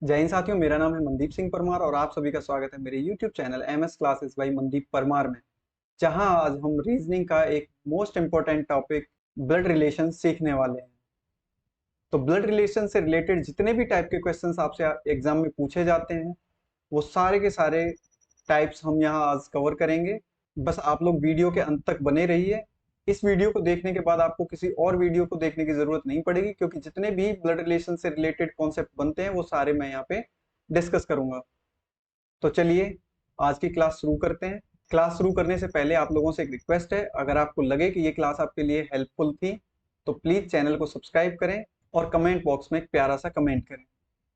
जय हिंद साथियों, मेरा नाम है मनदीप सिंह परमार और आप सभी का स्वागत है मेरे YouTube channel MS classes by Mandeep Parmar में। जहां आज हम रीजनिंग का एक most important topic blood relation सीखने वाले हैं। तो ब्लड रिलेशन से रिलेटेड जितने भी टाइप के क्वेश्चंस आपसे एग्जाम में पूछे जाते हैं, वो सारे के सारे टाइप्स हम यहाँ आज कवर करेंगे। बस आप लोग वीडियो के अंत तक बने रहिए। इस वीडियो को देखने के बाद आपको किसी और वीडियो को देखने की जरूरत नहीं पड़ेगी, क्योंकि जितने भी ब्लड रिलेशन से रिलेटेड कॉन्सेप्ट बनते हैं वो सारे मैं यहाँ पे डिस्कस करूंगा। तो चलिए आज की क्लास शुरू करते हैं। क्लास शुरू करने से पहले आप लोगों से एक रिक्वेस्ट है, अगर आपको लगे कि ये क्लास आपके लिए हेल्पफुल थी तो प्लीज चैनल को सब्सक्राइब करें और कमेंट बॉक्स में एक प्यारा सा कमेंट करें।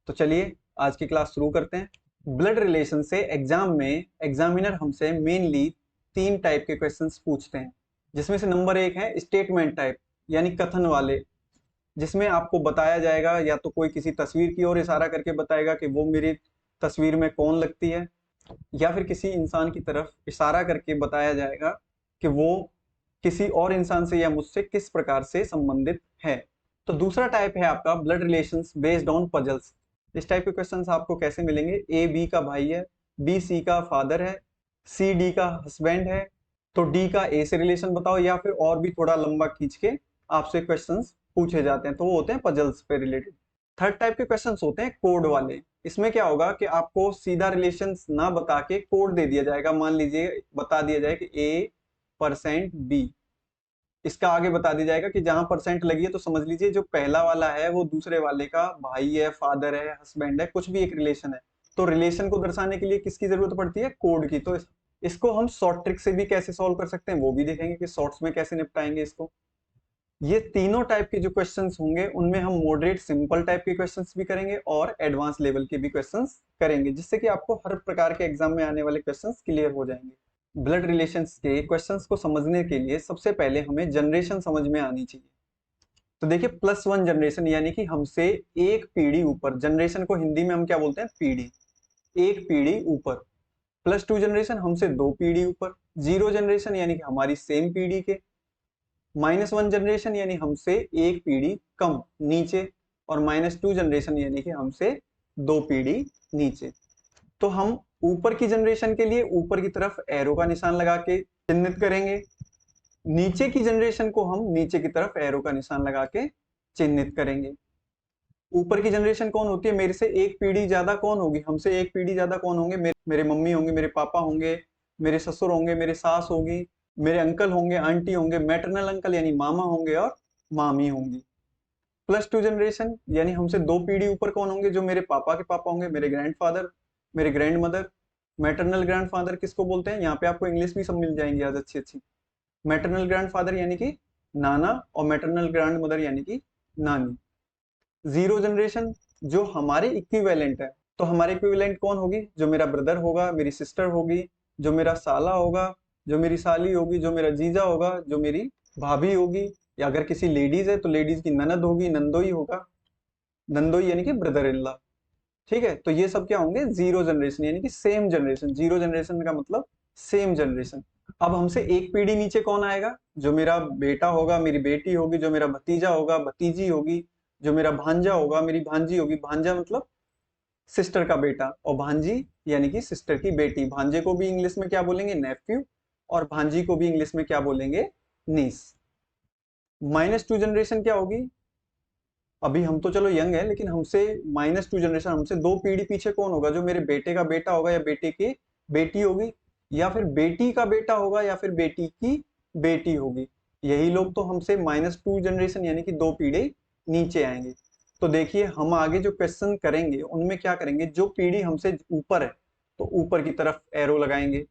तो चलिए आज की क्लास शुरू करते हैं। ब्लड रिलेशन से एग्जाम में एग्जामिनर हमसे मेनली 3 टाइप के क्वेश्चंस पूछते हैं, जिसमें से नंबर 1 है स्टेटमेंट टाइप, यानी कथन वाले, जिसमें आपको बताया जाएगा या तो कोई किसी तस्वीर की ओर इशारा करके बताएगा कि वो मेरी तस्वीर में कौन लगती है, या फिर किसी इंसान की तरफ इशारा करके बताया जाएगा कि वो किसी और इंसान से या मुझसे किस प्रकार से संबंधित है। तो दूसरा टाइप है आपका blood relations based on puzzles. इस टाइप के क्वेश्चंस आपको कैसे मिलेंगे? ए बी का भाई है, बी सी का फादर है, सी डी का हस्बैंड है, तो डी का ए से रिलेशन बताओ, या फिर और भी थोड़ा लंबा खींच के आपसे क्वेश्चंस पूछे जाते हैं, तो वो होते हैं पजल्स पे रिलेटेड। थर्ड टाइप के क्वेश्चंस होते हैं कोड वाले। इसमें क्या होगा कि आपको सीधा रिलेशंस ना बता के कोड दे दिया जाएगा। मान लीजिए बता दिया जाए कि ए परसेंट बी, इसका आगे बता दिया जाएगा कि जहां परसेंट लगी है तो समझ लीजिए जो पहला वाला है वो दूसरे वाले का भाई है, फादर है, हस्बैंड है, कुछ भी एक रिलेशन है। तो रिलेशन को दर्शाने के लिए किसकी जरूरत पड़ती है? कोड की। तो इसको हम शॉर्ट ट्रिक से भी कैसे सॉल्व कर सकते हैं वो भी देखेंगे कि शॉर्ट्स में कैसे निपटाएंगे इसको। ये तीनों टाइप के जो क्वेश्चंस होंगे उनमें हम मॉडरेट सिंपल टाइप के क्वेश्चंस भी करेंगे और एडवांस लेवल के भी क्वेश्चंस करेंगे, जिससे कि आपको हर प्रकार के एग्जाम में आने वाले क्वेश्चंस क्लियर हो जाएंगे। ब्लड रिलेशंस के क्वेश्चंस को समझने के लिए सबसे पहले हमें जनरेशन समझ में आनी चाहिए। तो देखिए, +1 जनरेशन यानी कि हमसे एक पीढ़ी ऊपर, जनरेशन को हिंदी में हम क्या बोलते हैं? पीढ़ी। एक पीढ़ी ऊपर। +2 जनरेशन हमसे 2 पीढ़ी ऊपर। 0 जनरेशन यानी कि हमारी सेम पीढ़ी के। -1 जनरेशन यानी हमसे एक पीढ़ी कम नीचे। और -2 जनरेशन यानी कि हमसे 2 पीढ़ी नीचे। तो हम ऊपर की जनरेशन के लिए ऊपर की तरफ एरो का निशान लगा के चिन्हित करेंगे, नीचे की जनरेशन को हम नीचे की तरफ एरो का निशान लगा के चिन्हित करेंगे। ऊपर की जनरेशन कौन होती है? मेरे से एक पीढ़ी ज्यादा कौन होगी? हमसे एक पीढ़ी ज्यादा कौन होंगे? मेरे मम्मी होंगे, मेरे पापा होंगे, मेरे ससुर होंगे, मेरे सास होगी, मेरे अंकल होंगे, आंटी होंगे, मैटरनल अंकल यानी मामा होंगे और मामी होंगी। +2 जनरेशन यानी हमसे 2 पीढ़ी ऊपर कौन होंगे? जो मेरे पापा के पापा होंगे, मेरे ग्रैंडफादर, मेरे ग्रैंड मदर। मैटरनल ग्रैंडफादर किसको बोलते हैं? यहाँ पे आपको इंग्लिश भी सब मिल जाएंगी आज अच्छी अच्छी। मैटरनल ग्रैंडफादर यानी कि नाना, और मैटरनल ग्रैंड मदर यानी कि नानी। 0 जनरेशन जो हमारे इक्विवेलेंट है, तो हमारे इक्विवेलेंट कौन होगी? जो मेरा ब्रदर होगा, मेरी सिस्टर होगी, जो मेरा साला होगा, जो मेरी साली होगी, जो मेरा जीजा होगा, जो मेरी भाभी होगी, या अगर किसी लेडीज है तो लेडीज की ननद होगी, नंदोई होगा। नंदोई यानी कि ब्रदर इन लॉ। ठीक है, तो ये सब क्या होंगे? 0 जनरेशन यानी कि सेम जनरेशन। 0 जनरेशन का मतलब सेम जनरेशन। अब हमसे एक पीढ़ी नीचे कौन आएगा? जो मेरा बेटा होगा, मेरी बेटी होगी, जो मेरा भतीजा होगा, भतीजी होगी, जो मेरा भांजा होगा, मेरी भांजी होगी। भांजा मतलब सिस्टर का बेटा, और भांजी यानी कि सिस्टर की बेटी। भांजे को भी इंग्लिश में क्या बोलेंगे? नेफ्यू। और भांजी को भी इंग्लिश में क्या बोलेंगे? नीस। -2 जनरेशन क्या होगी? अभी हम तो चलो यंग है, लेकिन हमसे -2 जनरेशन, हमसे 2 पीढ़ी पीछे कौन होगा? जो मेरे बेटे का बेटा होगा या बेटे की बेटी होगी, या फिर बेटी का बेटा होगा, या फिर बेटी की बेटी होगी। यही लोग तो हमसे -2 जनरेशन यानी कि 2 पीढ़ी नीचे आएंगे। तो देखिए, हम आगे जो क्वेश्चन करेंगे उनमें क्या करेंगे? जो पीढ़ी हमसे ऊपर है तो ऊपर की तरफ एरो लगाएंगे।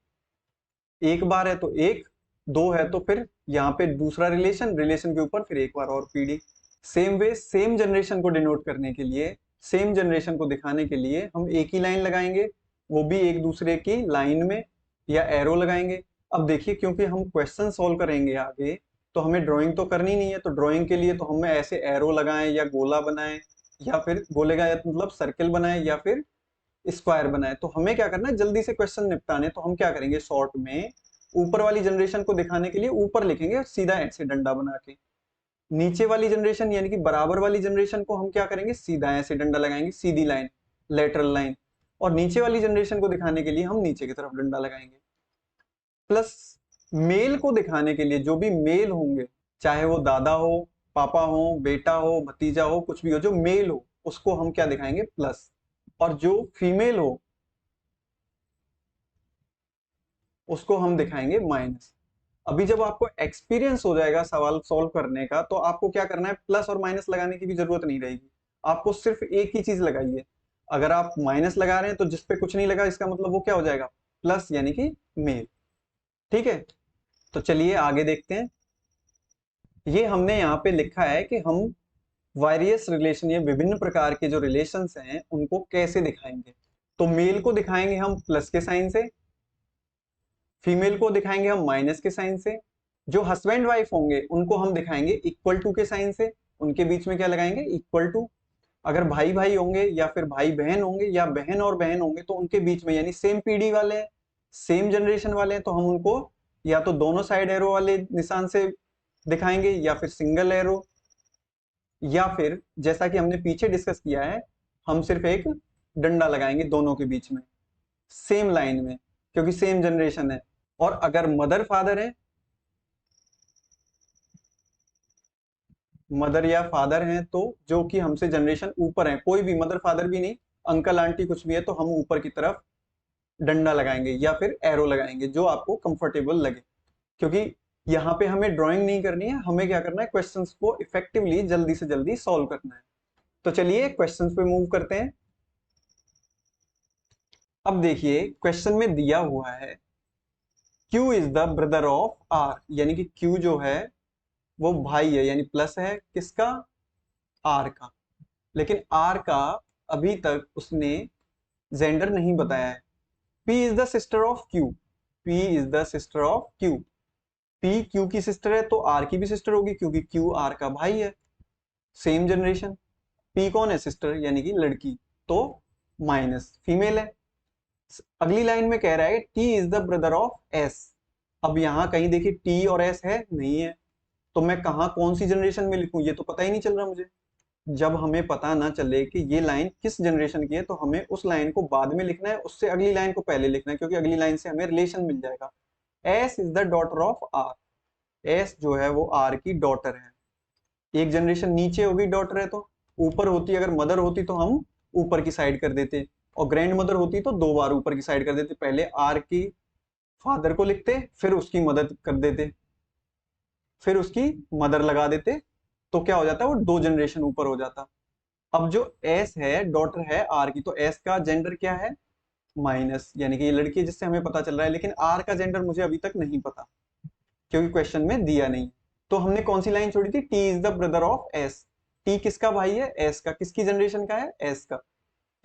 एक बार है तो एक, दो है तो फिर यहाँ पे दूसरा रिलेशन, रिलेशन के ऊपर फिर एक बार और पीढ़ी। सेम वे सेम जनरेशन को डिनोट करने के लिए, सेम जनरेशन को दिखाने के लिए हम एक ही लाइन लगाएंगे, वो भी एक दूसरे की लाइन में, या एरो लगाएंगे। अब देखिए, क्योंकि हम क्वेश्चन सॉल्व करेंगे आगे, तो हमें ड्राइंग तो करनी नहीं है। तो ड्राइंग के लिए तो हमें ऐसे एरो लगाएं, या गोला बनाएं, या फिर गोले का मतलब सर्कल बनाएं, या फिर स्क्वायर बनाए। तो हमें क्या करना है? जल्दी से क्वेश्चन निपटाने। तो हम क्या करेंगे? शॉर्ट में ऊपर वाली जनरेशन को दिखाने के लिए ऊपर लिखेंगे सीधा ऐसे डंडा बना के। नीचे वाली जनरेशन यानी कि बराबर वाली जनरेशन को हम क्या करेंगे? सीधा ऐसे डंडा लगाएंगे, सीधी लाइन। लेटरल लाइन, और नीचे वाली जनरेशन को दिखाने के लिए हम नीचे की तरफ डंडा लगाएंगे। प्लस मेल को दिखाने के लिए जो भी मेल होंगे, चाहे वो दादा हो, पापा हो, बेटा हो, भतीजा हो, कुछ भी हो, जो मेल हो उसको हम क्या दिखाएंगे, प्लस, और जो फीमेल हो उसको हम दिखाएंगे माइनस। अभी जब आपको एक्सपीरियंस हो जाएगा सवाल सॉल्व करने का, तो आपको क्या करना है, प्लस और माइनस लगाने की भी जरूरत नहीं रहेगी, आपको सिर्फ एक ही चीज लगाइए। अगर आप माइनस लगा रहे हैं तो जिसपे कुछ नहीं लगा, इसका मतलब वो क्या हो जाएगा, प्लस, यानी कि मेल। ठीक है, तो चलिए आगे देखते हैं। ये हमने यहाँ पे लिखा है कि हम वायरियस रिलेशन, या विभिन्न प्रकार के जो रिलेशंस हैं उनको कैसे दिखाएंगे। तो मेल को दिखाएंगे हम प्लस के साइन से, फीमेल को दिखाएंगे हम माइनस के साइन से, जो हस्बैंड वाइफ होंगे उनको हम दिखाएंगे इक्वल टू के साइन से, उनके बीच में क्या लगाएंगे, इक्वल टू। अगर भाई भाई होंगे या फिर भाई बहन होंगे या बहन और बहन होंगे तो उनके बीच में, यानी सेम पीढ़ी वाले हैं, सेम जनरेशन वाले हैं, तो हम उनको या तो दोनों साइड एरो वाले निशान से दिखाएंगे या फिर सिंगल एरो, या फिर जैसा कि हमने पीछे डिस्कस किया है, हम सिर्फ एक डंडा लगाएंगे दोनों के बीच में सेम लाइन में, क्योंकि सेम जनरेशन है। और अगर मदर फादर है, मदर या फादर हैं, तो जो कि हमसे जनरेशन ऊपर है, कोई भी मदर फादर भी नहीं, अंकल आंटी कुछ भी है, तो हम ऊपर की तरफ डंडा लगाएंगे या फिर एरो लगाएंगे, जो आपको कंफर्टेबल लगे। क्योंकि यहाँ पे हमें ड्राइंग नहीं करनी है, हमें क्या करना है, क्वेश्चंस को इफेक्टिवली जल्दी से जल्दी सॉल्व करना है। तो चलिए क्वेश्चंस पे मूव करते हैं। अब देखिए क्वेश्चन में दिया हुआ है Q is the brother of R, यानी कि Q जो है वो भाई है, यानी प्लस है किसका, R का। लेकिन R का अभी तक उसने जेंडर नहीं बताया है। P is the sister of Q, P is the sister of Q, P Q की सिस्टर है तो R की भी सिस्टर होगी, क्योंकि Q R का भाई है, सेम जनरेशन। P कौन है, सिस्टर यानी कि लड़की, तो माइनस, फीमेल है। अगली लाइन में कह रहा है T is the brother of S। अब यहां कहीं देखिए T और S है नहीं है, तो मैं कहा कौन सी जनरेशन में लिखूं, ये तो पता ही नहीं चल रहा मुझे। जब हमें पता ना चले कि ये लाइन किस जनरेशन की है, तो हमें उस लाइन को बाद में लिखना है, उससे अगली लाइन को पहले लिखना है, क्योंकि अगली लाइन से हमें रिलेशन मिल जाएगा। S is the daughter of R, S जो है वो R की डॉटर है। एक जनरेशन नीचे होगी डॉटर है तो, ऊपर होती अगर मदर होती तो हम ऊपर की साइड कर देते, और ग्रैंड मदर होती तो दो बार ऊपर की साइड कर देते, पहले आर की फादर को लिखते, फिर उसकी मदद कर देते, फिर उसकी मदर लगा देते, तो क्या हो जाता है, वो दो जनरेशन ऊपर हो जाता। अब जो एस है, डॉटर है आर की, तो एस का जेंडर क्या है, माइनस, यानी कि ये लड़की है जिससे हमें पता चल रहा है, लेकिन आर का जेंडर मुझे अभी तक नहीं पता, क्योंकि क्वेश्चन में दिया नहीं। तो हमने कौन सी लाइन छोड़ी थी, T is the brother of S. T किसका भाई है, एस का। किसकी जनरेशन का है, एस का।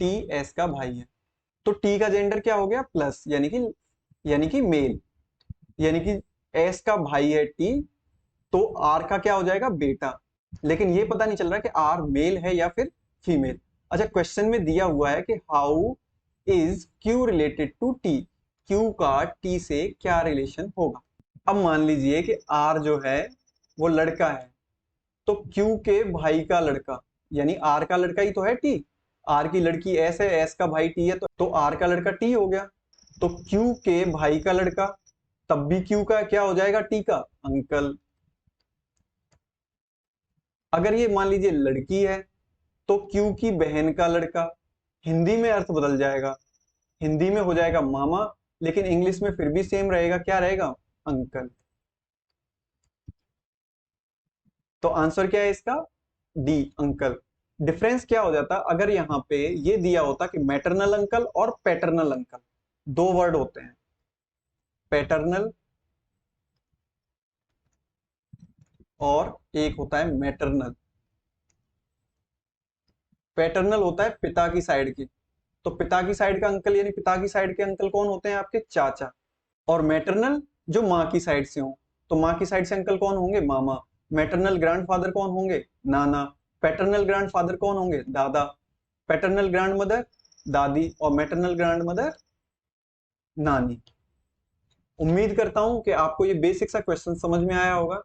टी एस का भाई है, तो टी का जेंडर क्या हो गया, प्लस, यानी कि मेल, यानी कि एस का भाई है टी, तो आर का क्या हो जाएगा, बेटा। लेकिन ये पता नहीं चल रहा कि आर मेल है या फिर फीमेल। अच्छा, क्वेश्चन में दिया हुआ है कि how is Q related to T, Q का टी से क्या रिलेशन होगा। अब मान लीजिए कि आर जो है वो लड़का है, तो क्यू के भाई का लड़का, यानी आर का लड़का ही तो है टी, आर की लड़की एस है, एस का भाई टी है, तो आर का लड़का टी हो गया। तो क्यू के भाई का लड़का, तब भी क्यू का क्या हो जाएगा, टी का अंकल। अगर ये मान लीजिए लड़की है, तो क्यू की बहन का लड़का, हिंदी में अर्थ बदल जाएगा, हिंदी में हो जाएगा मामा, लेकिन इंग्लिश में फिर भी सेम रहेगा, क्या रहेगा, अंकल। तो आंसर क्या है इसका, डी, अंकल। डिफरेंस क्या हो जाता अगर यहाँ पे ये दिया होता कि मैटरनल अंकल और पैटर्नल अंकल, दो वर्ड होते हैं, पैटर्नल और एक होता है मैटरनल। पैटर्नल होता है पिता की साइड की, तो पिता की साइड का अंकल, यानी पिता की साइड के अंकल कौन होते हैं, आपके चाचा। और मैटरनल जो माँ की साइड से हो, तो माँ की साइड से अंकल कौन होंगे, मामा। मैटरनल ग्रैंडफादर कौन होंगे, नाना। पैटर्नल ग्रैंडफादर कौन होंगे, दादा। पैटर्नल ग्रैंड मदर, दादी। और मैटरनल ग्रैंड मदर, नानी। उम्मीद करता हूं कि आपको ये बेसिक सा क्वेश्चन समझ में आया होगा।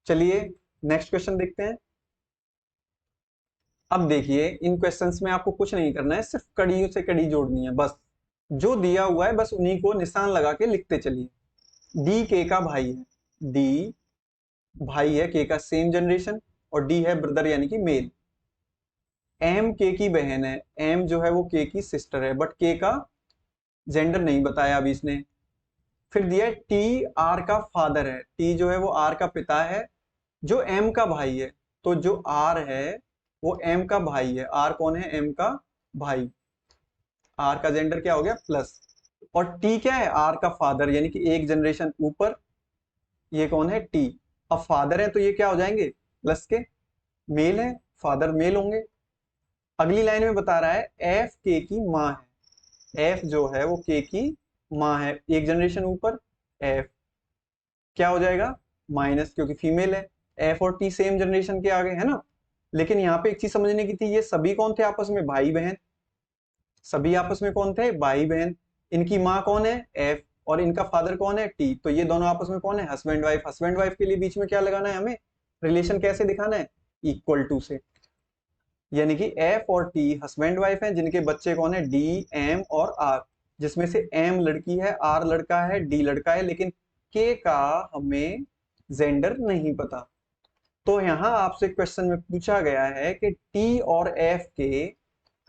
चलिए नेक्स्ट क्वेश्चन देखते हैं। अब देखिए इन क्वेश्चंस में आपको कुछ नहीं करना है, सिर्फ कड़ियों से कड़ी जोड़नी है बस। जो दिया हुआ है बस उन्हीं को निशान लगा के लिखते चलिए। डी के का भाई है, डी भाई है के का, सेम जनरेशन, और डी है ब्रदर यानी कि मेल। एम के की बहन है, एम जो है वो के की सिस्टर है, बट के का जेंडर नहीं बताया अभी इसने। फिर दिया है टी आर का फादर है, टी जो है वो आर का पिता है जो एम का भाई है। तो जो आर है वो एम का भाई है, आर कौन है, एम का भाई। आर का जेंडर क्या हो गया, प्लस। और टी क्या है, आर का फादर यानी कि एक जनरेशन ऊपर, ये कौन है, टी। अब फादर है तो ये क्या हो जाएंगे, प्लस के, मेल है, फादर मेल होंगे। अगली लाइन में बता रहा है एफ के की माँ है, एफ जो है वो के की माँ है, एक जनरेशन ऊपर, एफ क्या हो जाएगा, माइनस, क्योंकि फीमेल है। एफ और टी सेम जनरेशन के आगे है ना। लेकिन यहाँ पे एक चीज समझने की थी, ये सभी कौन थे आपस में, भाई बहन। सभी आपस में कौन थे, भाई बहन। इनकी माँ कौन है, एफ, और इनका फादर कौन है, टी। तो ये दोनों आपस में कौन है, हस्बैंड वाइफ। हस्बैंड वाइफ के लिए बीच में क्या लगाना है हमें, रिलेशन कैसे दिखाना है, इक्वल टू से। यानी कि एफ और टी हस्बैंड वाइफ हैं, जिनके बच्चे कौन है, डी, एम और आर। जिसमें से एम लड़की है, आर लड़का है, डी लड़का है, लेकिन के का हमें जेंडर नहीं पता। तो यहाँ आपसे क्वेश्चन में पूछा गया है कि टी और एफ के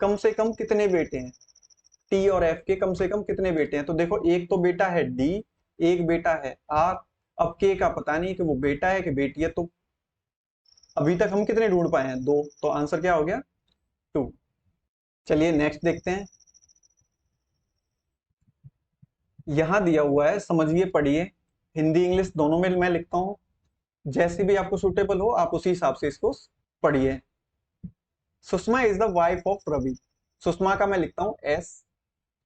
कम से कम कितने बेटे हैं। टी और एफ के कम से कम कितने बेटे हैं। तो देखो एक तो बेटा है डी, एक बेटा है आर। अब के का पता नहीं कि वो बेटा है कि बेटी है, तो अभी तक हम कितने ढूंढ पाए हैं, दो। तो आंसर क्या हो गया, टू। चलिए नेक्स्ट देखते हैं। यहां दिया हुआ है, समझिए पढ़िए, हिंदी इंग्लिश दोनों में मैं लिखता हूं, जैसी भी आपको सुटेबल हो आप उसी हिसाब से इसको पढ़िए। Sushma is the wife of Ravi. Sushma का मैं लिखता हूं एस,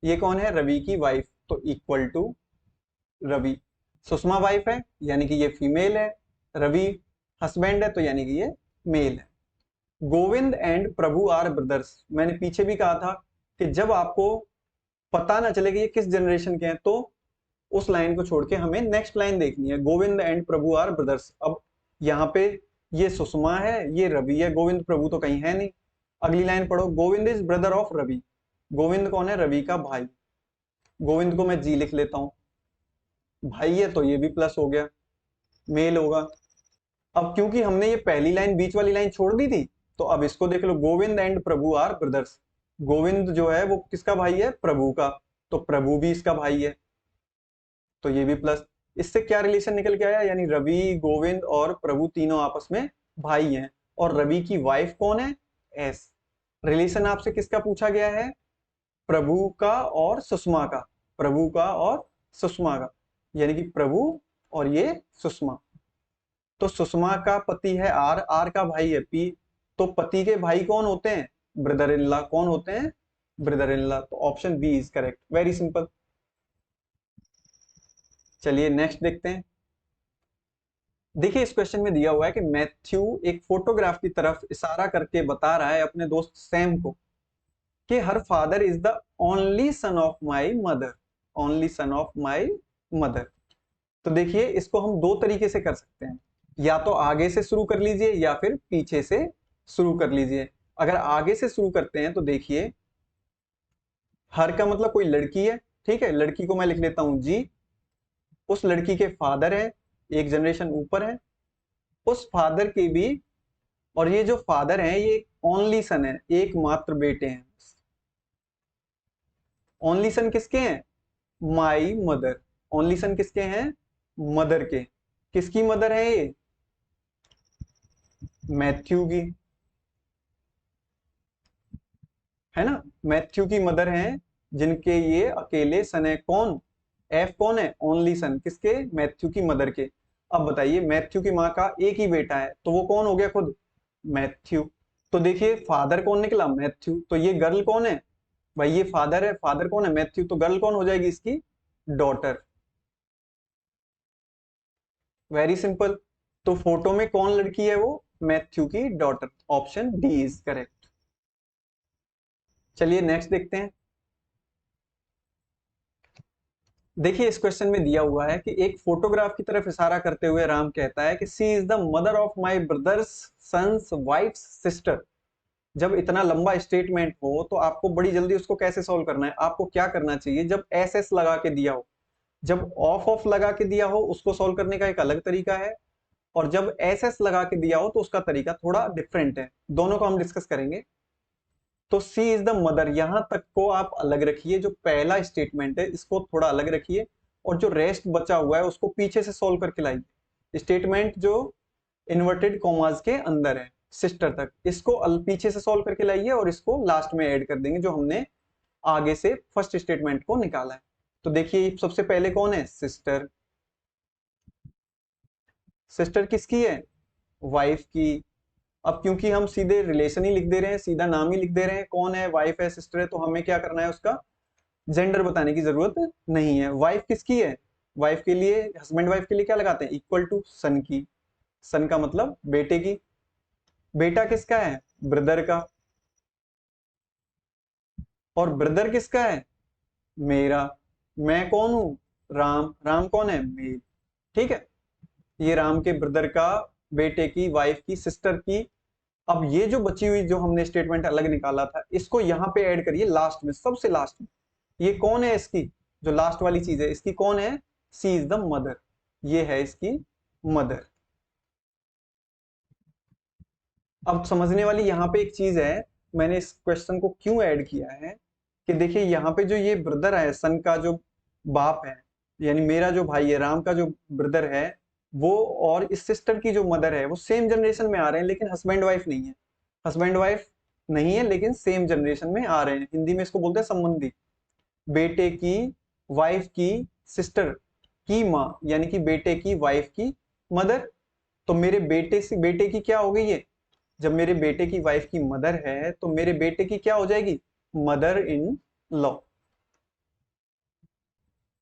ये कौन है, रवि की वाइफ, तो equal to Ravi. Sushma wife है यानी कि ये फीमेल है, रवि हस्बैंड है तो यानी कि ये मेल है। Govind and Prabhu are brothers. मैंने पीछे भी कहा था कि जब आपको पता ना चले कि ये किस जनरेशन के हैं, तो उस लाइन को छोड़ के हमें नेक्स्ट लाइन देखनी है, Govind and Prabhu are brothers. अब यहाँ पे ये सुषमा है, ये रवि है, गोविंद प्रभु तो कहीं है नहीं। अगली लाइन पढ़ो, Govind is brother of Ravi. Govind कौन है, रवि का भाई। गोविंद को मैं जी लिख लेता हूं, भाई है तो ये भी प्लस हो गया, मेल होगा। अब क्योंकि हमने ये पहली लाइन बीच वाली लाइन छोड़ दी थी, तो अब इसको देख लो, Govind and Prabhu are brothers. Govind जो है वो किसका भाई है, प्रभु का, तो प्रभु भी इसका भाई है, तो ये भी प्लस। इससे क्या रिलेशन निकल के आया, यानी रवि, गोविंद और प्रभु तीनों आपस में भाई हैं। और रवि की वाइफ कौन है, एस। रिलेशन आपसे किसका पूछा गया है, प्रभु का और सुषमा का, प्रभु का और सुषमा का, यानी कि प्रभु और ये सुषमा। तो सुषमा का पति है आर, आर का भाई है पी। तो पति के भाई कौन होते हैं, ब्रदर इन लॉ। कौन होते हैं, ब्रदर इन लॉ। तो option B is correct, very simple. चलिए नेक्स्ट देखते हैं। देखिए इस क्वेश्चन में दिया हुआ है कि मैथ्यू एक फोटोग्राफ की तरफ इशारा करके बता रहा है अपने दोस्त सैम को कि her father is the only son of my mother, only son of my mother. तो देखिए इसको हम दो तरीके से कर सकते हैं, या तो आगे से शुरू कर लीजिए या फिर पीछे से शुरू कर लीजिए। अगर आगे से शुरू करते हैं तो देखिए हर का मतलब कोई लड़की है, ठीक है, लड़की को मैं लिख लेता हूं जी। उस लड़की के फादर है, एक जनरेशन ऊपर है, उस फादर के भी, और ये जो फादर है ये ओनली सन है, एकमात्र बेटे हैं। ओनली सन किसके हैं, माई मदर। ओनली सन किसके हैं, मदर के। किसकी मदर है ये, मैथ्यू की, है ना। मैथ्यू की मदर हैं, जिनके ये अकेले सन है। कौन, एफ कौन है, ओनली सन किसके, मैथ्यू की मदर के। अब बताइए मैथ्यू की माँ का एक ही बेटा है, तो वो कौन हो गया खुद, मैथ्यू। तो देखिए फादर कौन निकला, मैथ्यू। तो ये गर्ल कौन है, भाई ये फादर है, फादर कौन है, मैथ्यू। तो गर्ल कौन हो जाएगी इसकी, डॉटर। Very simple. तो फोटो में कौन लड़की है, वो मैथ्यू की daughter. Option D is correct. चलिए नेक्स्ट देखते हैं। देखिए इस क्वेश्चन में दिया हुआ है कि एक फोटोग्राफ की तरफ इशारा करते हुए राम कहता है कि she is the mother of my brother's son's wife's sister. जब इतना लंबा स्टेटमेंट हो तो आपको बड़ी जल्दी उसको कैसे सॉल्व करना है, आपको क्या करना चाहिए, जब एस एस लगा के दिया हो, जब ऑफ ऑफ लगा के दिया हो उसको सॉल्व करने का एक अलग तरीका है, और जब एस एस लगा के दिया हो तो उसका तरीका थोड़ा डिफरेंट है। दोनों को हम डिस्कस करेंगे। तो सी इज द मदर, यहां तक को आप अलग रखिए, जो पहला स्टेटमेंट है इसको थोड़ा अलग रखिए, और जो रेस्ट बचा हुआ है उसको पीछे से सॉल्व करके लाइए। स्टेटमेंट जो इन्वर्टेड कॉमास के अंदर है सिस्टर तक, इसको पीछे से सॉल्व करके लाइए और इसको लास्ट में ऐड कर देंगे जो हमने आगे से फर्स्ट स्टेटमेंट को निकाला है। तो देखिए सबसे पहले कौन है, सिस्टर। सिस्टर किसकी है, वाइफ की। अब क्योंकि हम सीधे रिलेशन ही लिख दे रहे हैं, सीधा नाम ही लिख दे रहे हैं, कौन है, वाइफ है, सिस्टर है, तो हमें क्या करना है, उसका जेंडर बताने की जरूरत नहीं है। वाइफ किसकी है, वाइफ के लिए, हस्बैंड वाइफ के लिए क्या लगाते हैं, इक्वल टू सन की। सन का मतलब बेटे की। बेटा किसका है, ब्रदर का। और ब्रदर किसका है, मेरा। मैं कौन हूं, राम। राम कौन है, मेल। ठीक है, ये राम के ब्रदर का, बेटे की, वाइफ की, सिस्टर की। अब ये जो बची हुई जो हमने स्टेटमेंट अलग निकाला था, इसको यहां पे ऐड करिए लास्ट में, सबसे लास्ट में। ये कौन है, इसकी जो लास्ट वाली चीज है इसकी कौन है, सी इज द मदर। ये है इसकी मदर। अब समझने वाली यहाँ पे एक चीज है, मैंने इस क्वेश्चन को क्यों ऐड किया है, कि देखिए यहाँ पे जो ये ब्रदर है, सन का जो बाप है, यानी मेरा जो भाई है, राम का जो ब्रदर है, वो और इस सिस्टर की जो मदर है, वो सेम जनरेशन में आ रहे हैं, लेकिन हस्बैंड वाइफ नहीं है। हस्बैंड वाइफ नहीं है लेकिन सेम जनरेशन में आ रहे हैं। हिंदी में इसको बोलते हैं संबंधी। बेटे की वाइफ की सिस्टर की माँ, यानी कि बेटे की वाइफ की मदर। तो मेरे बेटे से बेटे की क्या हो गई है, जब मेरे बेटे की वाइफ की मदर है तो मेरे बेटे की क्या हो जाएगी, मदर इन लॉ।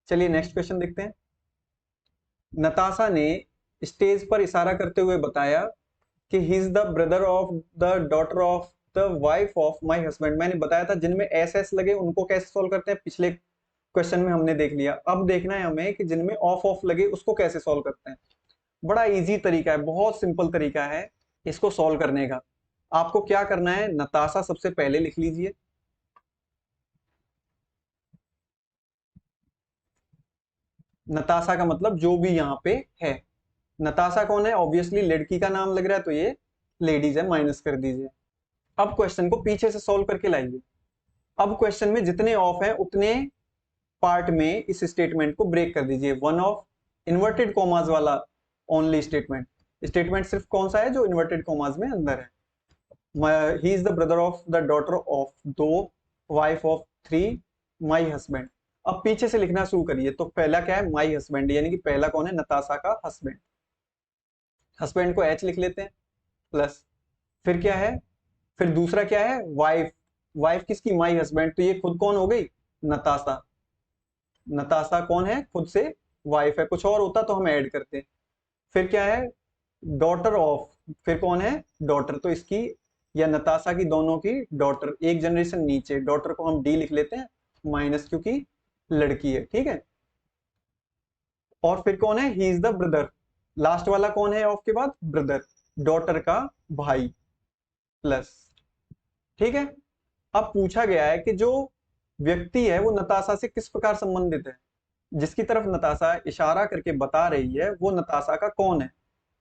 चलिए नेक्स्ट क्वेश्चन देखते हैं। नताशा ने स्टेज पर इशारा करते हुए बताया कि ही is the brother of the daughter of the wife of my husband. मैंने बताया था जिनमें एस एस लगे उनको कैसे सॉल्व करते हैं, पिछले क्वेश्चन में हमने देख लिया। अब देखना है हमें कि जिनमें ऑफ ऑफ लगे उसको कैसे सॉल्व करते हैं। बड़ा इजी तरीका है, बहुत सिंपल तरीका है इसको सॉल्व करने का। आपको क्या करना है, नताशा सबसे पहले लिख लीजिए। नताशा का मतलब जो भी यहाँ पे है। नताशा कौन है, ऑब्वियसली लड़की का नाम लग रहा है तो ये लेडीज है, माइनस कर दीजिए। अब क्वेश्चन को पीछे से सॉल्व करके लाइए। अब क्वेश्चन में जितने ऑफ है उतने पार्ट में इस स्टेटमेंट को ब्रेक कर दीजिए। वन ऑफ इन्वर्टेड कॉमास वाला ओनली स्टेटमेंट। स्टेटमेंट सिर्फ कौन सा है, जो इन्वर्टेड कॉमास में अंदर है। He is the brother of the daughter of two wife of three my husband. अब पीछे से लिखना शुरू करिए। तो पहला क्या है, माई हस्बैंड, यानी कि पहला कौन है, नताशा का हस्बैंड। हस्बैंड को एच लिख लेते हैं, प्लस फिर क्या है, फिर दूसरा क्या है, वाइफ। वाइफ किसकी, माई हस्बैंड, तो ये खुद कौन हो गई, नताशा। नताशा कौन है, खुद से वाइफ है, कुछ और होता तो हम ऐड करते। फिर क्या है, डॉटर ऑफ, फिर कौन है, डॉटर, तो इसकी या नताशा की दोनों की डॉटर, एक जनरेशन नीचे, डॉटर को हम डी लिख लेते हैं माइनस, क्योंकि लड़की है, ठीक है। और फिर कौन है, he is the brother. Last वाला कौन है ऑफ के बाद, ब्रदर, डॉटर का भाई, प्लस। ठीक है। अब पूछा गया है कि जो व्यक्ति है वो नताशा से किस प्रकार संबंधित है, जिसकी तरफ नताशा इशारा करके बता रही है वो नताशा का कौन है।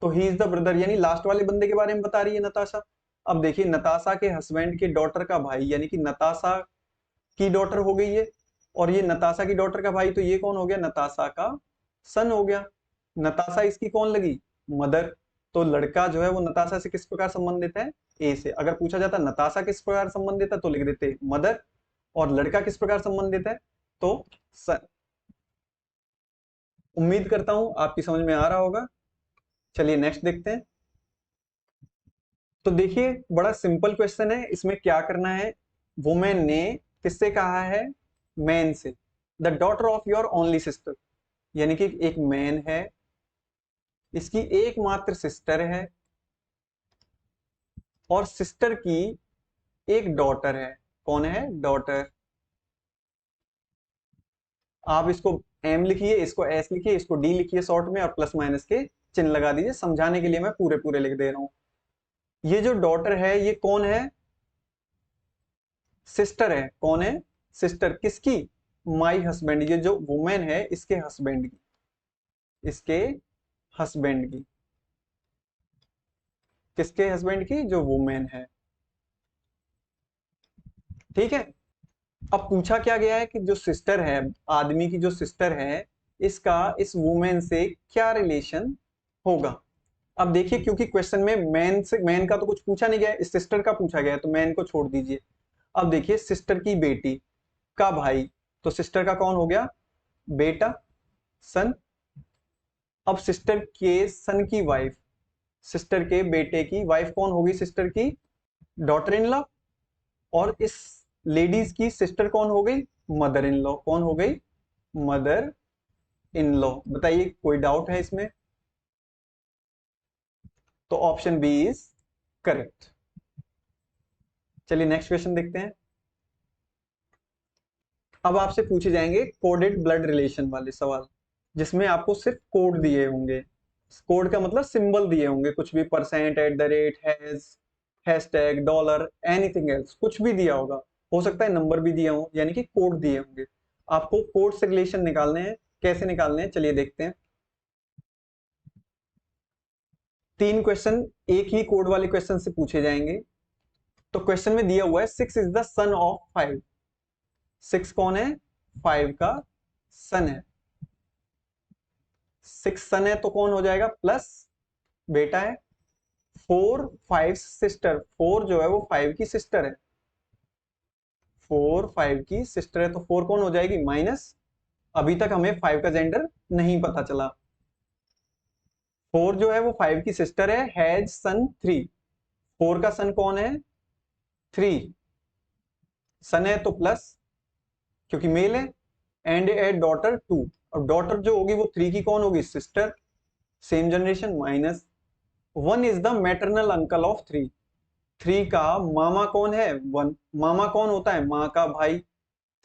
तो ही इज द ब्रदर, यानी लास्ट वाले बंदे के बारे में बता रही है नताशा। अब देखिए नताशा के हस्बैंड के डॉटर का भाई, यानी कि नताशा की डॉटर हो गई है, और ये नताशा की डॉटर का भाई, तो ये कौन हो गया, नताशा का सन हो गया। नताशा इसकी कौन लगी, मदर। तो लड़का जो है वो नताशा से किस प्रकार संबंधित है, ए से। अगर पूछा जाता नताशा किस प्रकार संबंधित है तो लिख देते मदर, और लड़का किस प्रकार संबंधित है तो सन। उम्मीद करता हूं आपकी समझ में आ रहा होगा। चलिए नेक्स्ट देखते हैं। तो देखिए बड़ा सिंपल क्वेश्चन है, इसमें क्या करना है, वुमेन ने किससे कहा है, मैन से। The daughter of your only sister, यानी कि एक मैन है, इसकी एकमात्र सिस्टर है, और सिस्टर की एक डॉटर है। कौन है, डॉटर। आप इसको एम लिखिए, इसको एस लिखिए, इसको डी लिखिए शॉर्ट में, और प्लस माइनस के चिन्ह लगा दीजिए। समझाने के लिए मैं पूरे पूरे लिख दे रहा हूं। ये जो डॉटर है ये कौन है, सिस्टर है, कौन है? सिस्टर किसकी? माई हस्बैंड, ये जो वुमेन है इसके हस्बैंड की, इसके हस्बैंड की, किसके हस्बैंड की? जो वुमेन है। ठीक है। अब पूछा क्या गया है कि जो सिस्टर है, आदमी की जो सिस्टर है, इसका इस वुमेन से क्या रिलेशन होगा? अब देखिए, क्योंकि क्वेश्चन में मैन से, मैन का तो कुछ पूछा नहीं गया है, सिस्टर का पूछा गया है, तो मैन को छोड़ दीजिए। अब देखिए, सिस्टर की बेटी का भाई, तो सिस्टर का कौन हो गया? बेटा, सन। अब सिस्टर के सन की वाइफ, सिस्टर के बेटे की वाइफ कौन होगी? सिस्टर की डॉटर इन लॉ। और इस लेडीज की सिस्टर कौन हो गई? Mother in law. कौन हो गई? Mother in law. बताइए, कोई डाउट है इसमें? तो ऑप्शन बी इज करेक्ट। चलिए नेक्स्ट क्वेश्चन देखते हैं। अब आपसे पूछे जाएंगे कोडेड ब्लड रिलेशन वाले सवाल, जिसमें आपको सिर्फ कोड दिए होंगे। कोड का मतलब सिंबल दिए होंगे, कुछ भी, percent, at the rate, has, hashtag, dollar, anything else, कुछ भी दिया होगा। हो सकता है नंबर भी दिए हो, यानी कि कोड दिए होंगे। आपको कोड से रिलेशन निकालने हैं। कैसे निकालने हैं चलिए देखते हैं। तीन क्वेश्चन एक ही कोड वाले क्वेश्चन से पूछे जाएंगे। तो क्वेश्चन में दिया हुआ है 6 इज द सन ऑफ 5। 6 कौन है? 5 का सन है। 6 सन है तो कौन हो जाएगा? प्लस बेटा है। 4 5 सिस्टर, 4 जो है वो 5 की सिस्टर है। 4 5 की सिस्टर है, तो 4 कौन हो जाएगी? माइनस। अभी तक हमें 5 का जेंडर नहीं पता चला। 4 जो है वो 5 की सिस्टर है, हैज सन 3। 4 का सन कौन है? 3। सन है तो प्लस, क्योंकि मेल है। And A daughter 2। और डॉटर जो होगी वो 3 की कौन होगी? Sister. Same generation, minus. 1 is the maternal uncle of 3। 3 का मामा कौन है? 1। मामा कौन होता है? माँ का भाई।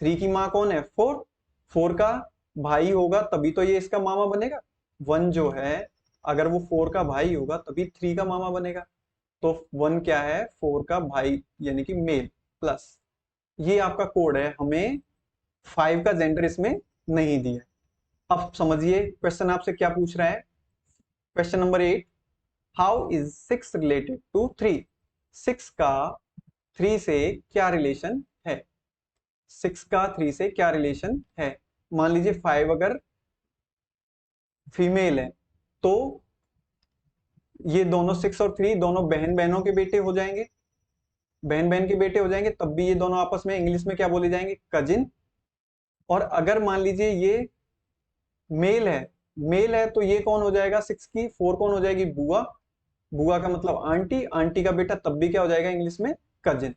3 की माँ कौन है? 4। 4 का भाई होगा तभी तो ये इसका मामा बनेगा। 1 जो है, अगर वो 4 का भाई होगा तभी 3 का मामा बनेगा। तो 1 क्या है? 4 का भाई, यानी कि मेल। प्लस ये आपका कोड है, हमें 5 का जेंडर इसमें नहीं दिया। अब समझिए क्वेश्चन आपसे क्या पूछ रहा है। Question number 8, how is 6 related to 3? 6 का 3 से क्या रिलेशन है? 6 का 3 से क्या रिलेशन है? मान लीजिए 5 अगर फीमेल है, तो ये दोनों 6 और 3 दोनों बहन बहनों के बेटे हो जाएंगे। बहन बहन के बेटे हो जाएंगे, तब भी ये दोनों आपस में इंग्लिश में क्या बोले जाएंगे? कजिन। और अगर मान लीजिए ये मेल है, मेल है तो ये कौन हो जाएगा? 6 की 4 कौन हो जाएगी? बुआ। बुआ का मतलब आंटी, आंटी का बेटा, तब भी क्या हो जाएगा इंग्लिश में? कजिन।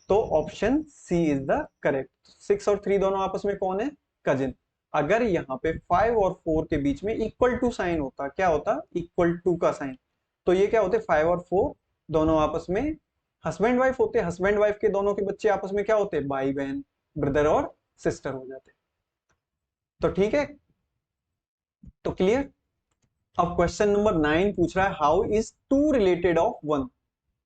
तो option C is the correct. 6 और 3 दोनों आपस में कौन है? कजिन। अगर यहाँ पे 5 और 4 के बीच में इक्वल टू साइन होता, क्या होता? इक्वल टू का साइन, तो ये क्या होते? 5 और 4 दोनों आपस में हस्बैंड वाइफ होते। हस्बैंड वाइफ के दोनों के बच्चे आपस में क्या होते? भाई बहन, ब्रदर और सिस्टर हो जाते। तो ठीक है, तो क्लियर। अब क्वेश्चन नंबर 9 पूछ रहा है, हाउ इज 2 रिलेटेड ऑफ 1?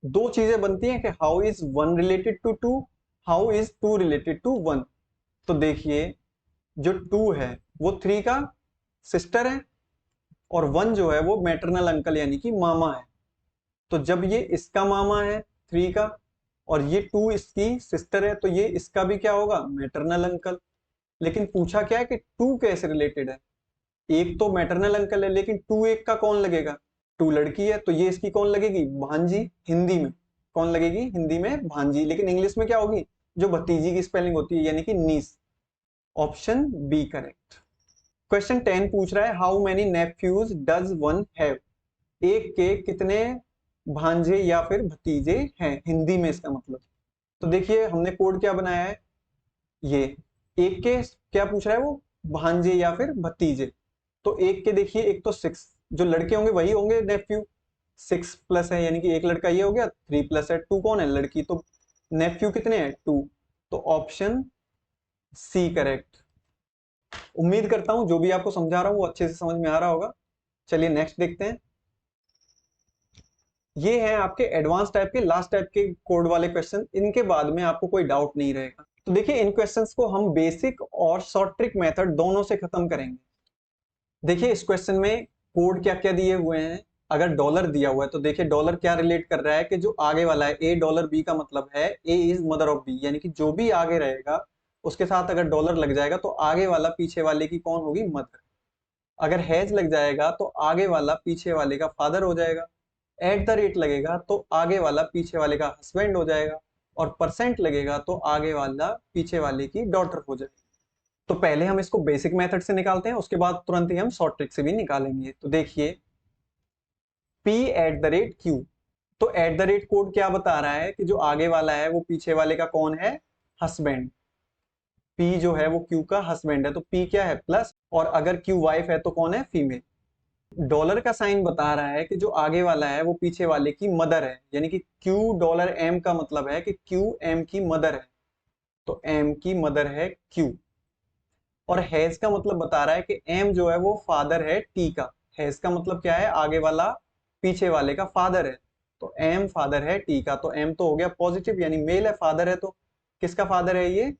दो चीजें बनती हैं कि how is 1 related to 2, how is 2 related to 1। तो देखिए, जो 2 है वो 3 का सिस्टर है, और 1 जो है वो मैटरनल अंकल यानी कि मामा है। तो जब ये इसका मामा है 3 का, और ये 2 इसकी सिस्टर है, तो ये इसका भी क्या होगा? Maternal uncle. लेकिन पूछा क्या है कि 2 कैसे रिलेटेड है? एक तो मैटरनल अंकल है, लेकिन 2 एक का कौन लगेगा? 2 लड़की है, तो ये इसकी कौन लगेगी? भांजी। हिंदी में कौन लगेगी? हिंदी में भांजी। लेकिन इंग्लिश में क्या होगी? जो भतीजी की स्पेलिंग होती है, यानी कि niece. Option B correct. Question 10 पूछ रहा है, how many nephews does one have? एक के कितने भांजे या फिर भतीजे हैं, हिंदी में इसका मतलब। तो देखिए, हमने कोड क्या बनाया है, ये एक के क्या पूछ रहा है वो? भांजे या फिर भतीजे। तो एक के देखिए, एक तो 6, जो लड़के होंगे वही होंगे नेफ्यू। 6 प्लस है, यानी कि एक लड़का ये हो गया। 3 प्लस है 2, कौन है? लड़की। तो नेफ्यू कितने हैं? 2। तो ऑप्शन सी करेक्ट। उम्मीद करता हूं जो भी आपको समझा रहा हूं वो अच्छे से समझ में आ रहा होगा। चलिए नेक्स्ट देखते हैं। ये है आपके एडवांस टाइप के, लास्ट टाइप के कोड वाले क्वेश्चन। इनके बाद में आपको कोई डाउट नहीं रहेगा। तो देखिए इन क्वेश्चंस को हम बेसिक और शॉर्ट ट्रिक मेथड दोनों से खत्म करेंगे। देखिए इस क्वेश्चन में कोड क्या क्या दिए हुए हैं। अगर डॉलर दिया हुआ है तो देखिए डॉलर क्या रिलेट कर रहा है कि जो आगे वाला है, ए डॉलर बी का मतलब है ए इज मदर ऑफ बी, यानी कि जो भी आगे रहेगा उसके साथ अगर डॉलर लग जाएगा तो आगे वाला पीछे वाले की कौन होगी, मदर। अगर हैज लग जाएगा तो आगे वाला पीछे वाले का फादर हो जाएगा। एट द रेट लगेगा तो आगे वाला पीछे वाले का हस्बैंड हो जाएगा। और परसेंट लगेगा तो आगे वाला पीछे वाले की डॉटर हो जाएगी। तो पहले हम इसको बेसिक मेथड से निकालते हैं, उसके बाद तुरंत ही हम शॉर्ट ट्रिक से भी निकालेंगे। तो देखिए P at the rate Q। तो एट द रेट कोड क्या बता रहा है कि जो आगे वाला है वो पीछे वाले का कौन है, हस्बैंड। P जो है वो Q का हस्बैंड है, तो P क्या है, प्लस। और अगर Q वाइफ है तो कौन है, फीमेल। डॉलर का साइन बता रहा है कि जो आगे वाला है वो पीछे वाले की मदर है, यानी कि Q डॉलर M का मतलब है कि Q M की मदर है। तो M की मदर है Q। और हैज का मतलब बता रहा है कि एम जो है वो फादर है टी का। हैज का मतलब क्या है, आगे वाला पीछे वाले का फादर है। तो एम फादर है टी का, तो एम तो हो गया पॉजिटिव यानी मेल है, फादर है तो किसका फादर है ये,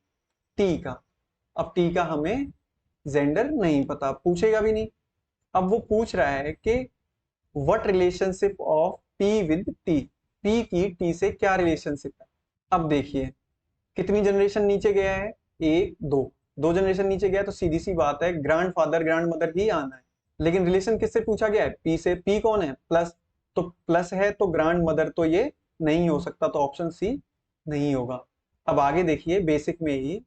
टी का। अब टी का हमें जेंडर नहीं पता, पूछेगा भी नहीं। अब वो पूछ रहा है कि what relationship of P with T, P की टी से क्या रिलेशनशिप है। अब देखिए कितनी जनरेशन नीचे गया है, एक दो, दो जनरेशन नीचे गया है, तो सीधी सी बात है ग्रैंड फादर ग्रैंड मदर ही आना है। लेकिन रिलेशन किससे पूछा गया है, पी से। पी कौन है, प्लस। तो प्लस है तो ग्रैंड मदर तो ये नहीं हो सकता, तो ऑप्शन सी नहीं होगा। अब आगे देखिए बेसिक में ही,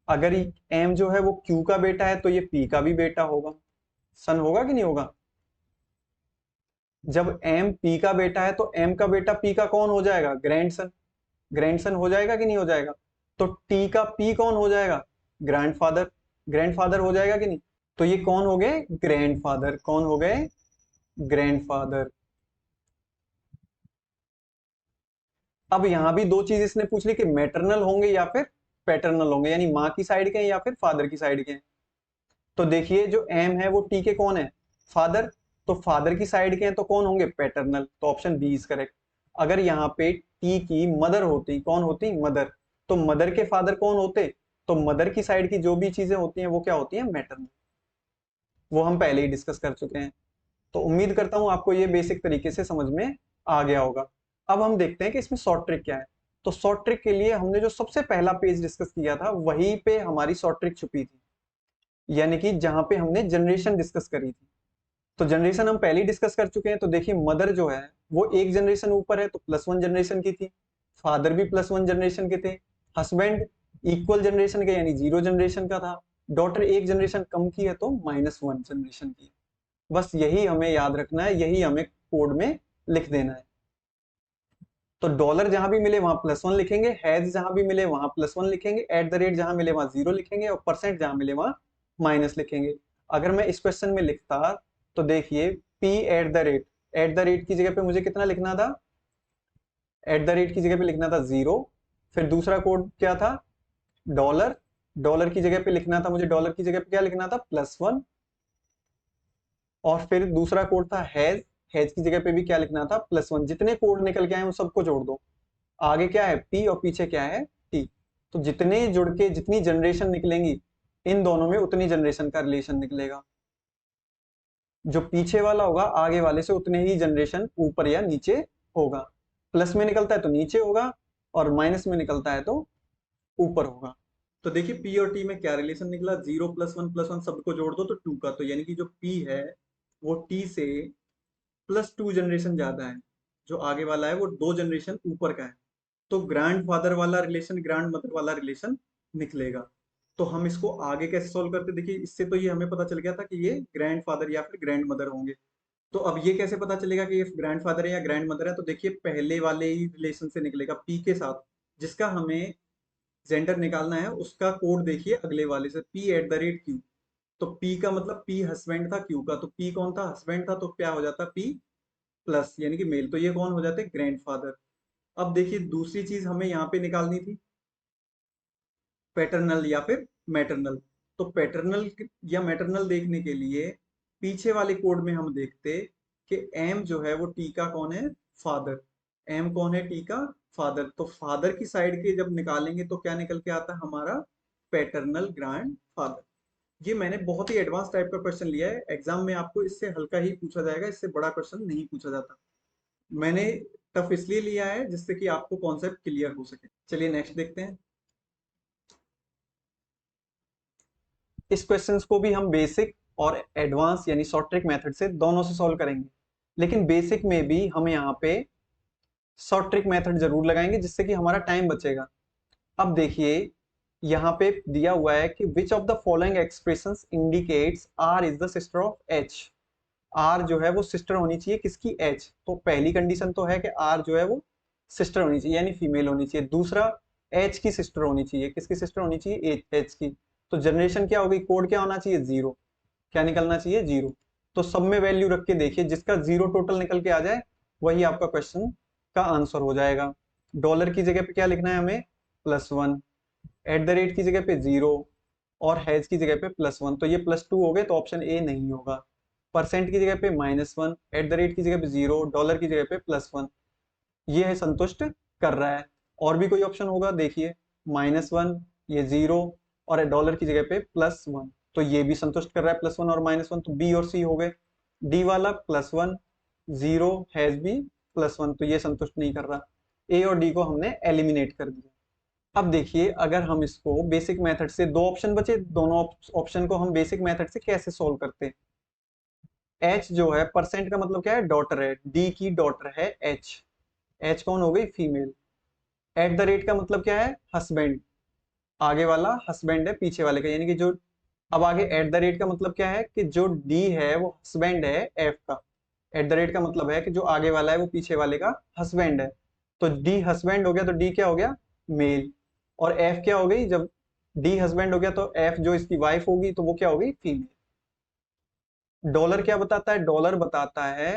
अगर एम जो है वो क्यू का बेटा है तो ये पी का भी बेटा होगा, सन होगा कि नहीं होगा। जब एम पी का बेटा है तो एम का बेटा पी का कौन हो जाएगा, ग्रैंडसन। ग्रैंडसन हो जाएगा कि नहीं हो जाएगा। तो टी का पी कौन हो जाएगा, ग्रैंडफादर। ग्रैंडफादर हो जाएगा कि नहीं। तो ये कौन हो गए, ग्रैंडफादर। कौन हो गए, ग्रैंडफादर। अब यहां भी दो चीज इसने पूछ ली कि मैटरनल होंगे या फिर पैटर्नल होंगे, यानी माँ की साइड के हैं या फिर फादर की साइड के हैं। तो देखिए जो एम है वो टी के कौन है, फादर। तो फादर की साइड के हैं तो कौन होंगे, पैटर्नल। तो ऑप्शन बी इज करेक्ट। अगर यहाँ पे टी की मदर होती, कौन होती, मदर, तो मदर के फादर कौन होते, तो मदर की साइड की जो भी चीजें होती हैं वो क्या होती हैं, मैटरनल। वो हम पहले ही डिस्कस कर चुके हैं। तो उम्मीद करता हूं आपको ये बेसिक तरीके से समझ में आ गया होगा। अब हम देखते हैं कि इसमें शॉर्ट ट्रिक क्या है। तो शॉर्ट ट्रिक के लिए हमने जो सबसे पहला पेज डिस्कस किया था वहीं पे हमारी शॉर्ट ट्रिक छुपी थी, यानी कि जहां पे हमने जनरेशन डिस्कस करी थी। तो जनरेशन हम पहले ही डिस्कस कर चुके हैं। तो देखिए मदर जो है वो एक जनरेशन ऊपर है तो +1 जनरेशन की थी। फादर भी +1 जनरेशन के थे। हस्बैंड इक्वल जनरेशन के यानी 0 जनरेशन का था। डॉटर एक जनरेशन कम की है तो -1 जनरेशन की है। बस यही हमें याद रखना है, यही हमें कोड में लिख देना है। तो डॉलर जहां भी मिले वहां +1 लिखेंगे, हैज जहां भी मिले वहां +1 लिखेंगे, एट द रेट जहां मिले वहां 0 लिखेंगे, और परसेंट जहां मिले वहां माइनस लिखेंगे। अगर मैं इस क्वेश्चन में लिखता तो देखिए P at the rate, at the rate की जगह पे मुझे कितना लिखना था, एट द रेट की जगह पे लिखना था 0। फिर दूसरा कोड क्या था, डॉलर। डॉलर की जगह पे लिखना था मुझे, डॉलर की जगह पे क्या लिखना था, +1। और फिर दूसरा कोड था हैज। हैज की जगह पे भी क्या लिखना था, +1। जितने कोड निकल के आए उन सबको जोड़ दो। आगे क्या है, पी, और पीछे क्या है, टी। तो जितने जुड़ के जितनी जनरेशन निकलेंगी इन दोनों में उतनी जनरेशन का रिलेशन निकलेगा। जो पीछे वाला होगा आगे वाले से उतने ही जनरेशन ऊपर या नीचे होगा। प्लस में निकलता है तो नीचे होगा, और माइनस में निकलता है तो ऊपर होगा। तो देखिए पी और टी में क्या रिलेशन निकला, 0 +1 +1 सबको जोड़ दो तो 2 का। तो यानी कि जो पी है वो टी से +2 जनरेशन ज्यादा है। जो आगे वाला है वो 2 जनरेशन ऊपर का है। तो ग्रैंड फादर वाला रिलेशन ग्रैंड मदर वाला रिलेशन निकलेगा। तो हम इसको आगे कैसे सॉल्व करते, देखिए इससे तो ये हमें पता चल गया था कि ये ग्रैंड फादर या फिर ग्रैंड मदर होंगे। तो अब ये कैसे पता चलेगा कि ये ग्रैंड फादर है या ग्रैंड मदर है, तो देखिए पहले वाले ही रिलेशन से निकलेगा, पी के साथ जिसका हमें जेंडर निकालना है उसका कोड देखिए अगले वाले से, P at the rate Q. तो पी का मतलब पी हस्बैंड था क्यू का, तो पी कौन था, हस्बैंड था, तो क्या हो जाता पी प्लस यानी कि मेल, तो ये कौन हो जाते, ग्रैंड फादर। अब देखिए दूसरी चीज हमें यहाँ पे निकालनी थी, पैटर्नल या फिर मैटरनल। तो पैटर्नल या मैटरनल देखने के लिए पीछे वाले कोड में हम देखते कि एम जो है वो टी का कौन है, फादर। एम कौन है, टी का फादर। तो फादर की साइड के जब निकालेंगे तो क्या निकल के आता है हमारा, पैटर्नल ग्रैंड फादर। ये मैंने बहुत ही एडवांस टाइप का क्वेश्चन लिया है, एग्जाम में आपको इससे हल्का ही पूछा जाएगा, इससे बड़ा क्वेश्चन नहीं पूछा जाता। मैंने टफ इसलिए लिया है जिससे कि आपको कॉन्सेप्ट क्लियर हो सके। चलिए नेक्स्ट देखते हैं। इस क्वेश्चंस को भी हम बेसिक और एडवांस यानी शॉर्ट ट्रिक मेथड से दोनों से सॉल्व करेंगे, लेकिन बेसिक में भी हम यहाँ पे शॉर्ट ट्रिक मेथड जरूर लगाएंगे जिससे कि हमारा टाइम बचेगा। अब देखिए यहाँ पे दिया हुआ है कि which of the following expressions indicates R is the sister of H. R जो है वो सिस्टर होनी चाहिए किसकी, एच। तो पहली कंडीशन तो है कि आर जो है वो सिस्टर होनी चाहिए यानी फीमेल होनी चाहिए। दूसरा, एच की सिस्टर होनी चाहिए, किसकी सिस्टर होनी चाहिए, एच की। तो जनरेशन क्या होगी, कोड क्या होना चाहिए, जीरो। क्या निकलना चाहिए, जीरो। तो सब में वैल्यू रख के देखिए, जिसका जीरो टोटल निकल के आ जाए वही आपका क्वेश्चन का आंसर हो जाएगा। डॉलर की जगह पे क्या लिखना है हमें, +1। एट द रेट की जगह पे जीरो और हैज की जगह पे +1, तो ये +2 हो गए, तो ऑप्शन ए नहीं होगा। परसेंट की जगह पे -1, एट द रेट की जगह पे जीरो, डॉलर की जगह पे +1, ये है संतुष्ट कर रहा है। और भी कोई ऑप्शन होगा, देखिए -1, ये जीरो और डॉलर की जगह पे +1, तो ये भी संतुष्ट कर रहा है, +1 और -1, तो बी और सी हो गए। डी वाला +1, जीरो, हैज भी +1, तो ये संतुष्ट नहीं कर रहा। ए और डी को हमने एलिमिनेट कर दिया। अब देखिए अगर हम इसको बेसिक मेथड से, दो ऑप्शन बचे, दोनों ऑप्शन को हम बेसिक मेथड से कैसे सोल्व करते हैं। एच जो है, परसेंट का मतलब क्या है, डॉटर है, डी की डॉटर है एच। एच कौन हो गई, फीमेल। एट द रेट का मतलब क्या है, हस्बैंड। आगे वाला हस्बैंड है पीछे वाले का, यानी कि जो, अब आगे एट द रेट का मतलब क्या है कि जो डी है वो हस्बैंड है एफ का। एट द रेट का मतलब है कि जो आगे वाला है वो पीछे वाले का हस्बैंड है। तो डी हस्बैंड हो गया तो डी क्या हो गया, मेल। और एफ क्या हो गई, जब डी हस्बैंड हो गया तो एफ जो इसकी वाइफ होगी तो वो क्या होगी, फीमेल। डॉलर क्या बताता है, डॉलर बताता है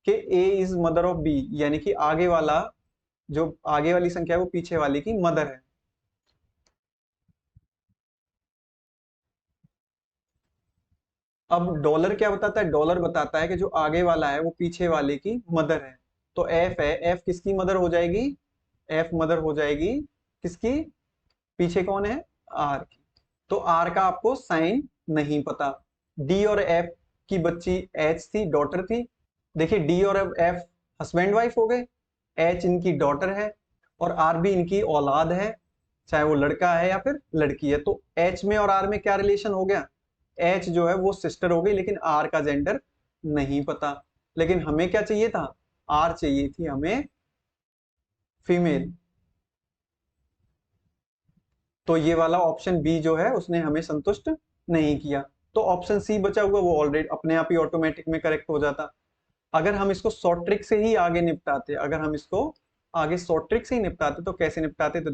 कि ए इज मदर ऑफ बी, यानी कि आगे वाला, जो आगे वाली संख्या है वो पीछे वाले की मदर है। अब डॉलर क्या बताता है, डॉलर बताता है कि जो आगे वाला है वो पीछे वाले की मदर है। तो एफ है, एफ किसकी मदर हो जाएगी, एफ मदर हो जाएगी किसकी, पीछे कौन है, आर की। तो आर का आपको साइन नहीं पता। डी और एफ की बच्ची एच थी, डॉटर थी। देखिए डी और एफ हस्बैंड वाइफ हो गए, एच इनकी डॉटर है और आर भी इनकी औलाद है, चाहे वो लड़का है या फिर लड़की है। तो एच में और आर में क्या रिलेशन हो गया, एच जो है वो सिस्टर हो गई, लेकिन आर का जेंडर नहीं पता। लेकिन हमें क्या चाहिए था, आर चाहिए थी हमें फीमेल। तो ये वाला ऑप्शन बी जो है उसने हमें संतुष्ट नहीं किया। तो ऑप्शन सी बचा हुआ वो ऑलरेडी अपने आप ही ऑटोमेटिक में करेक्ट हो जाता। अगर हम इसको शॉर्ट ट्रिक से ही आगे निपटाते, अगर हम इसको आगे शॉर्ट ट्रिक से ही निपटाते तो कैसे निपटाते, तो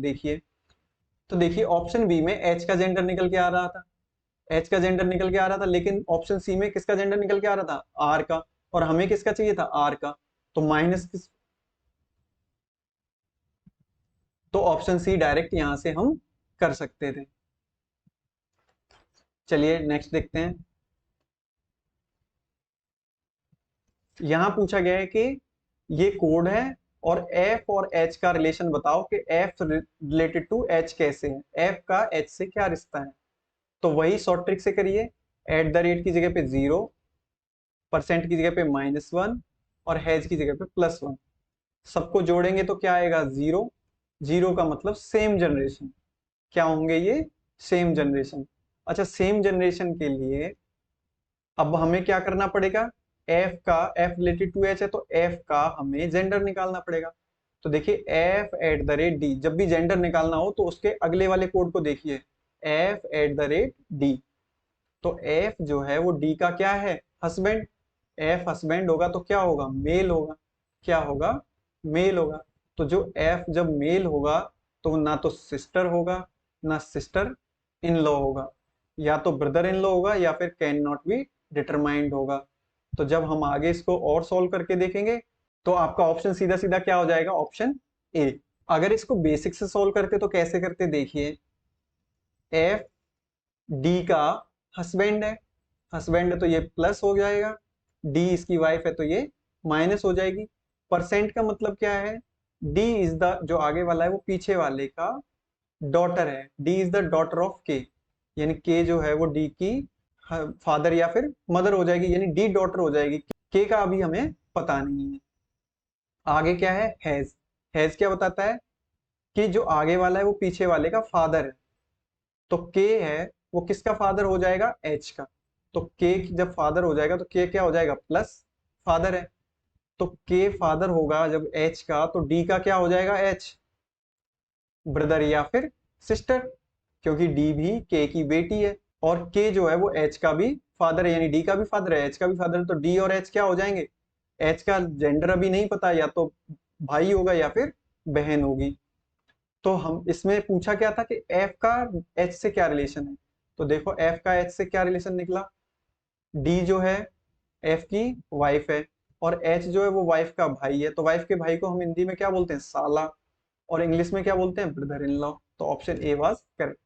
देखिए ऑप्शन बी में एच का जेंडर निकल के आ रहा था, एच का जेंडर निकल के आ रहा था, लेकिन ऑप्शन सी में किसका जेंडर निकल के आ रहा था, आर का। और हमें किसका चाहिए था, आर का। तो माइनस किस, तो ऑप्शन सी डायरेक्ट यहां से हम कर सकते थे। चलिए नेक्स्ट देखते हैं। यहां पूछा गया है कि ये कोड है और एफ और एच का रिलेशन बताओ कि एफ रिलेटेड टू एच कैसे है, एफ का एच से क्या रिश्ता है। तो वही शॉर्ट ट्रिक से करिए। एट द रेट की जगह पे जीरो, परसेंट की जगह पे -1 और हैज की जगह पे +1। सबको जोड़ेंगे तो क्या आएगा, जीरो। जीरो का मतलब सेम जनरेशन। क्या होंगे ये, सेम जनरेशन। अच्छा सेम जनरेशन के लिए अब हमें क्या करना पड़ेगा, एफ का, एफ रिलेटेड टू एच है तो एफ का हमें जेंडर निकालना पड़ेगा। तो देखिए F at the rate D, जब भी जेंडर निकालना हो तो उसके अगले वाले कोड को देखिए, F at the rate D. तो एफ जो है वो डी का क्या है, हस्बैंड। एफ हस्बैंड होगा तो क्या होगा, मेल होगा। क्या होगा, मेल होगा। तो जो एफ जब मेल होगा तो ना तो सिस्टर होगा ना सिस्टर इन लॉ होगा, या तो ब्रदर इन लॉ होगा या फिर कैन नॉट बी डिटरमाइंड होगा। तो जब हम आगे इसको और सॉल्व करके देखेंगे तो आपका ऑप्शन सीधा सीधा क्या हो जाएगा, ऑप्शन ए। अगर इसको बेसिक से सॉल्व करते तो कैसे करते, देखिए एफ डी का हस्बैंड है, हस्बैंड है तो ये प्लस हो जाएगा, डी इसकी वाइफ है तो ये माइनस हो जाएगी। परसेंट का मतलब क्या है, डी इज द, जो आगे वाला है वो पीछे वाले का डॉटर है, D is the daughter of के, यानी के जो है वो डी की फादर या फिर मदर हो जाएगी, यानी डी डॉटर हो जाएगी। के का अभी हमें पता नहीं है। आगे क्या है, हैज। हैज क्या बताता है कि जो आगे वाला है वो पीछे वाले का फादर है, तो के है वो किसका फादर हो जाएगा, एच का। तो के जब फादर हो जाएगा तो के क्या हो जाएगा, प्लस फादर है, तो के फादर होगा जब एच का, तो डी का क्या हो जाएगा, एच ब्रदर या फिर सिस्टर, क्योंकि डी भी के की बेटी है, और के जो है वो एच का भी फादर है, यानी डी का भी फादर है, एच का भी फादर है, तो डी और एच क्या हो जाएंगे, एच का जेंडर अभी नहीं पता, या तो भाई होगा या फिर बहन होगी। तो हम इसमें पूछा क्या था कि एफ का एच से क्या रिलेशन है, तो देखो एफ का एच से क्या रिलेशन निकला, डी जो है एफ की वाइफ है, और एच जो है वो वाइफ का भाई है, तो वाइफ के भाई को हम हिंदी में क्या बोलते हैं, साला, और इंग्लिश में क्या बोलते हैं, ब्रदर इन लॉ। तो ऑप्शन ए वाज करेक्ट।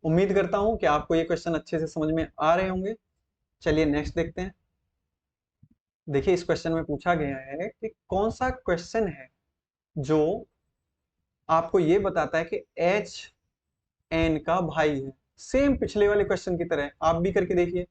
उम्मीद करता हूं कि आपको ये क्वेश्चन अच्छे से समझ में आ रहे होंगे। चलिए नेक्स्ट देखते हैं। देखिए इस क्वेश्चन में पूछा गया है कि कौन सा क्वेश्चन है जो आपको ये बताता है कि एच एन का भाई है। सेम पिछले वाले क्वेश्चन की तरह आप भी करके देखिए।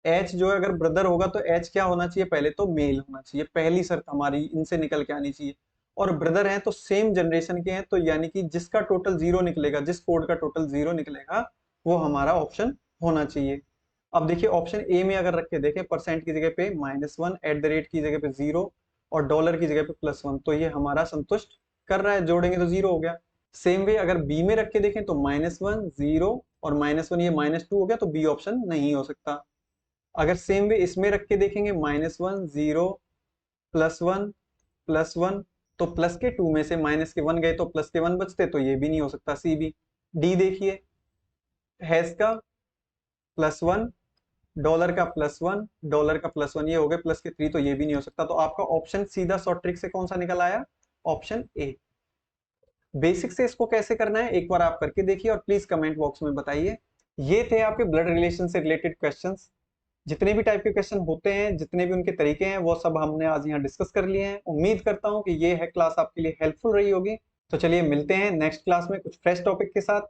एच जो है अगर ब्रदर होगा तो एच क्या होना चाहिए, पहले तो मेल होना चाहिए, पहली शर्त हमारी इनसे निकल के आनी चाहिए। और ब्रदर हैं तो सेम जनरेशन के हैं, तो यानी कि जिसका टोटल जीरो निकलेगा, जिस कोड का टोटल जीरो निकलेगा वो हमारा ऑप्शन होना चाहिए। अब देखिए ऑप्शन ए में अगर रख के देखें, परसेंट की जगह पे -1, एट द रेट की जगह पे 0 और डॉलर की जगह पे +1, तो ये हमारा संतुष्ट कर रहा है, जोड़ेंगे तो 0 हो गया। सेम वे अगर बी में रख के देखें तो -1 0 और -1 ये -2 हो गया, तो बी ऑप्शन नहीं हो सकता। अगर सेम वे इसमें रख के देखेंगे -1 0 +1 +1, तो प्लस के 2 में से माइनस के 1 गए तो प्लस के 1 बचते, तो ये भी नहीं हो सकता, सी भी। डी देखिए, हैज का +1, डॉलर का +1, डॉलर का +1, ये हो गए प्लस के 3, तो ये भी नहीं हो सकता। तो आपका ऑप्शन सीधा शॉर्ट ट्रिक से कौन सा निकल आया, ऑप्शन ए। बेसिक से इसको कैसे करना है एक बार आप करके देखिए और प्लीज कमेंट बॉक्स में बताइए। ये थे आपके ब्लड रिलेशन से रिलेटेड क्वेश्चंस। जितने भी टाइप के क्वेश्चन होते हैं, जितने भी उनके तरीके हैं, वो सब हमने आज यहाँ डिस्कस कर लिए हैं। उम्मीद करता हूँ कि ये है क्लास आपके लिए हेल्पफुल रही होगी। तो चलिए मिलते हैं नेक्स्ट क्लास में कुछ फ्रेश टॉपिक के साथ।